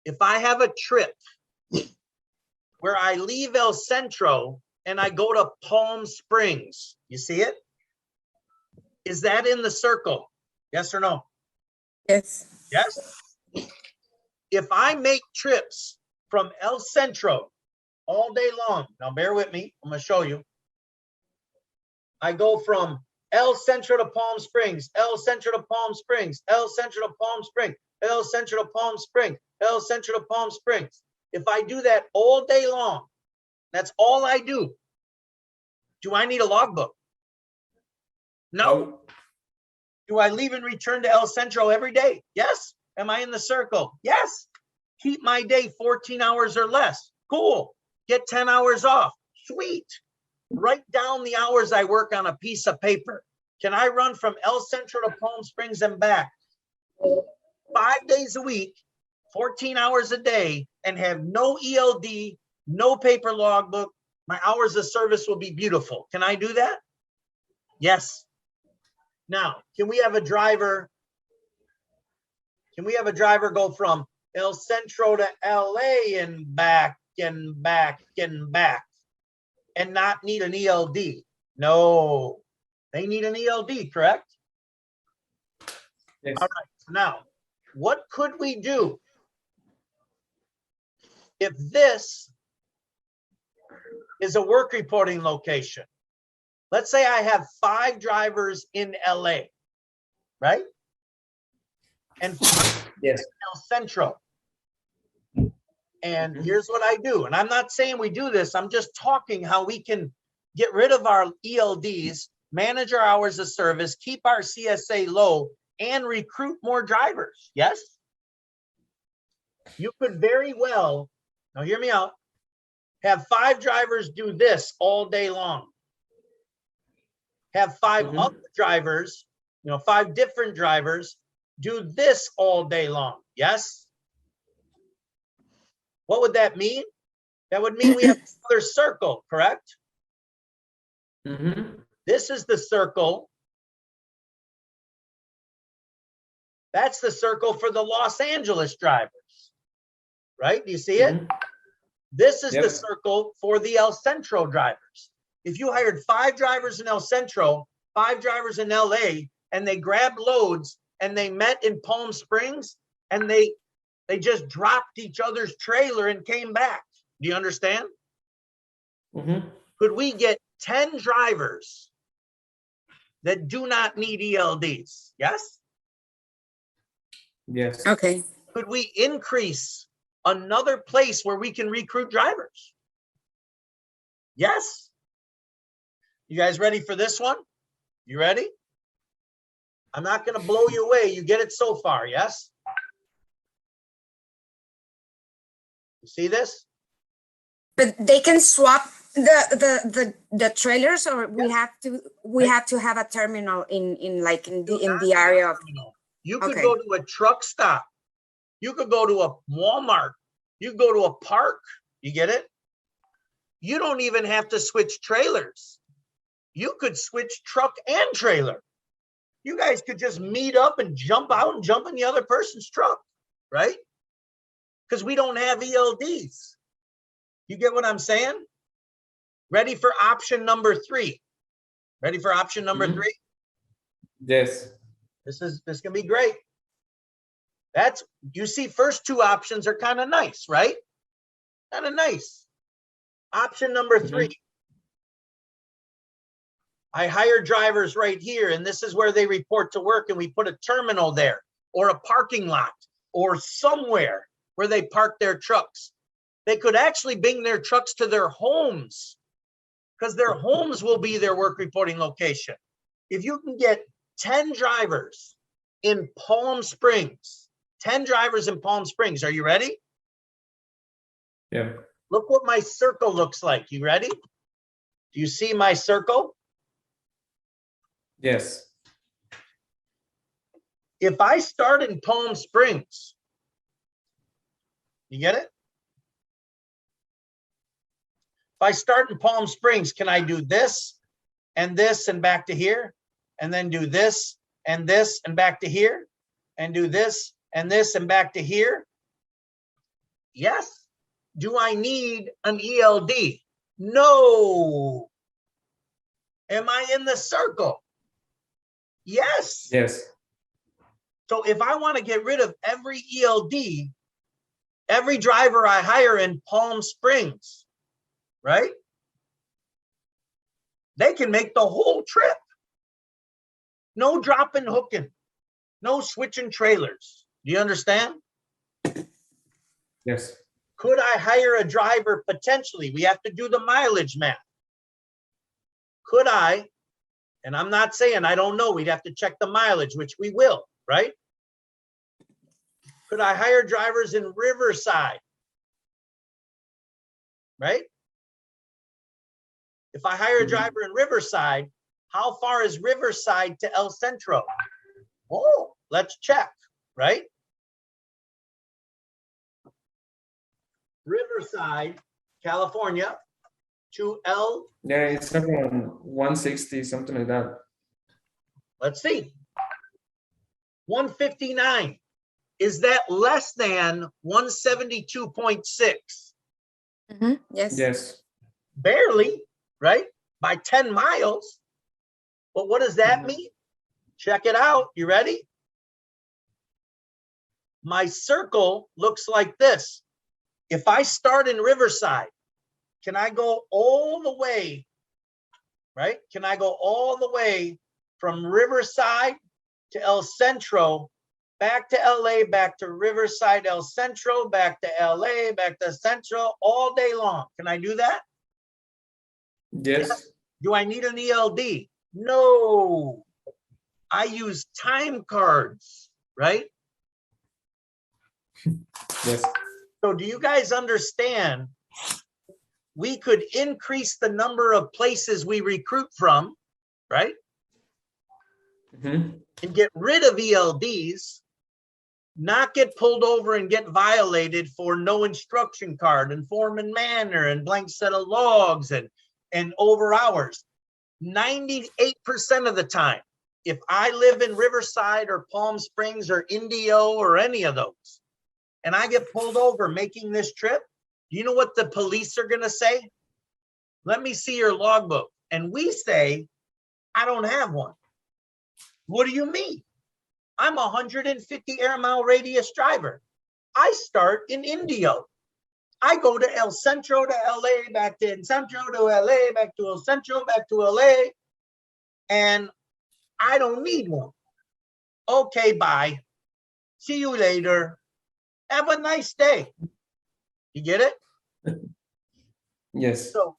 If I have a trip where I leave El Centro and I go to Palm Springs, you see it? Is that in the circle? Yes or no? Yes. Yes. If I make trips from El Centro all day long, now bear with me, I'm gonna show you. I go from El Centro to Palm Springs, El Centro to Palm Springs, El Centro to Palm Springs, El Centro to Palm Springs, El Centro to Palm Springs. If I do that all day long, that's all I do. Do I need a logbook? No. Do I leave and return to El Centro every day? Yes. Am I in the circle? Yes. Keep my day 14 hours or less. Cool. Get 10 hours off. Sweet. Write down the hours I work on a piece of paper. Can I run from El Centro to Palm Springs and back 5 days a week, 14 hours a day, and have no ELD, no paper logbook? My hours of service will be beautiful. Can I do that? Yes. Now, can we have a driver? Can we have a driver go from El Centro to LA and back and back and back and not need an ELD? No, they need an ELD, correct? Yes. All right, now, what could we do if this is a work reporting location? Let's say I have 5 drivers in LA, right? And 5 Yes. in El Centro. And here's what I do. And I'm not saying we do this. I'm just talking how we can get rid of our ELDs, manage our hours of service, keep our CSA low, and recruit more drivers. Yes? You could very well, now hear me out, have 5 drivers do this all day long. Have 5 other drivers, 5 different drivers do this all day long. Yes? What would that mean? That would mean we have another circle, correct? This is the circle. That's the circle for the Los Angeles drivers, right? Do you see it? This is the circle for the El Centro drivers. If you hired 5 drivers in El Centro, 5 drivers in LA, and they grabbed loads and they met in Palm Springs and they just dropped each other's trailer and came back. Do you understand? Could we get 10 drivers that do not need ELDs? Yes? Yes. Okay. Could we increase another place where we can recruit drivers? Yes. You guys ready for this one? You ready? I'm not going to blow you away. You get it so far, yes? You see this? But they can swap the trailers, or we have to have a terminal in the area of. You could go to a truck stop. You could go to a Walmart. You could go to a park. You get it? You don't even have to switch trailers. You could switch truck and trailer. You guys could just meet up and jump out and jump in the other person's truck, right? Because we don't have ELDs. You get what I'm saying? Ready for option number 3? Ready for option number 3? Yes. This can be great. You see, first 2 options are kind of nice, right? Kind of nice. Option number 3. I hire drivers right here, and this is where they report to work, and we put a terminal there, or a parking lot, or somewhere where they park their trucks. They could actually bring their trucks to their homes, because their homes will be their work reporting location. If you can get 10 drivers in Palm Springs, 10 drivers in Palm Springs, are you ready? Yeah. Look what my circle looks like. You ready? Do you see my circle? Yes. If I start in Palm Springs, you get it? If I start in Palm Springs, can I do this and back to here? And then do this and back to here? And do this and back to here? Yes. Do I need an ELD? No. Am I in the circle? Yes. Yes. So if I want to get rid of every ELD, every driver I hire in Palm Springs, right? They can make the whole trip. No dropping, hooking, no switching trailers. Do you understand? Yes. Could I hire a driver potentially? We have to do the mileage math. Could I, and I'm not saying I don't know, we'd have to check the mileage, which we will, right? Could I hire drivers in Riverside? Right? If I hire a driver in Riverside, how far is Riverside to El Centro? Oh, let's check, right? Riverside, California to El, Yeah, it's around 160, something like that. let's see. 159. Is that less than 172.6? Yes. Yes. Barely, right? By 10 miles. But what does that mean? Check it out. You ready? My circle looks like this. If I start in Riverside, can I go all the way, right? Can I go all the way from Riverside to El Centro, back to LA, back to Riverside, El Centro, back to LA, back to Centro, all day long? Can I do that? Yes. Do I need an ELD? No. I use time cards, right? Yes. So do you guys understand? We could increase the number of places we recruit from, right? Mhm. And get rid of ELDs, not get pulled over and get violated for no instruction card and form and manner and blank set of logs and over hours. 98% of the time, if I live in Riverside or Palm Springs or Indio or any of those, and I get pulled over making this trip, do you know what the police are going to say? Let me see your logbook. And we say, I don't have one. What do you mean? I'm a 150 air mile radius driver. I start in Indio. I go to El Centro to LA, back to El Centro to LA, back to El Centro, back to LA. And I don't need one. Okay, bye. See you later. Have a nice day. You get it? Yes. So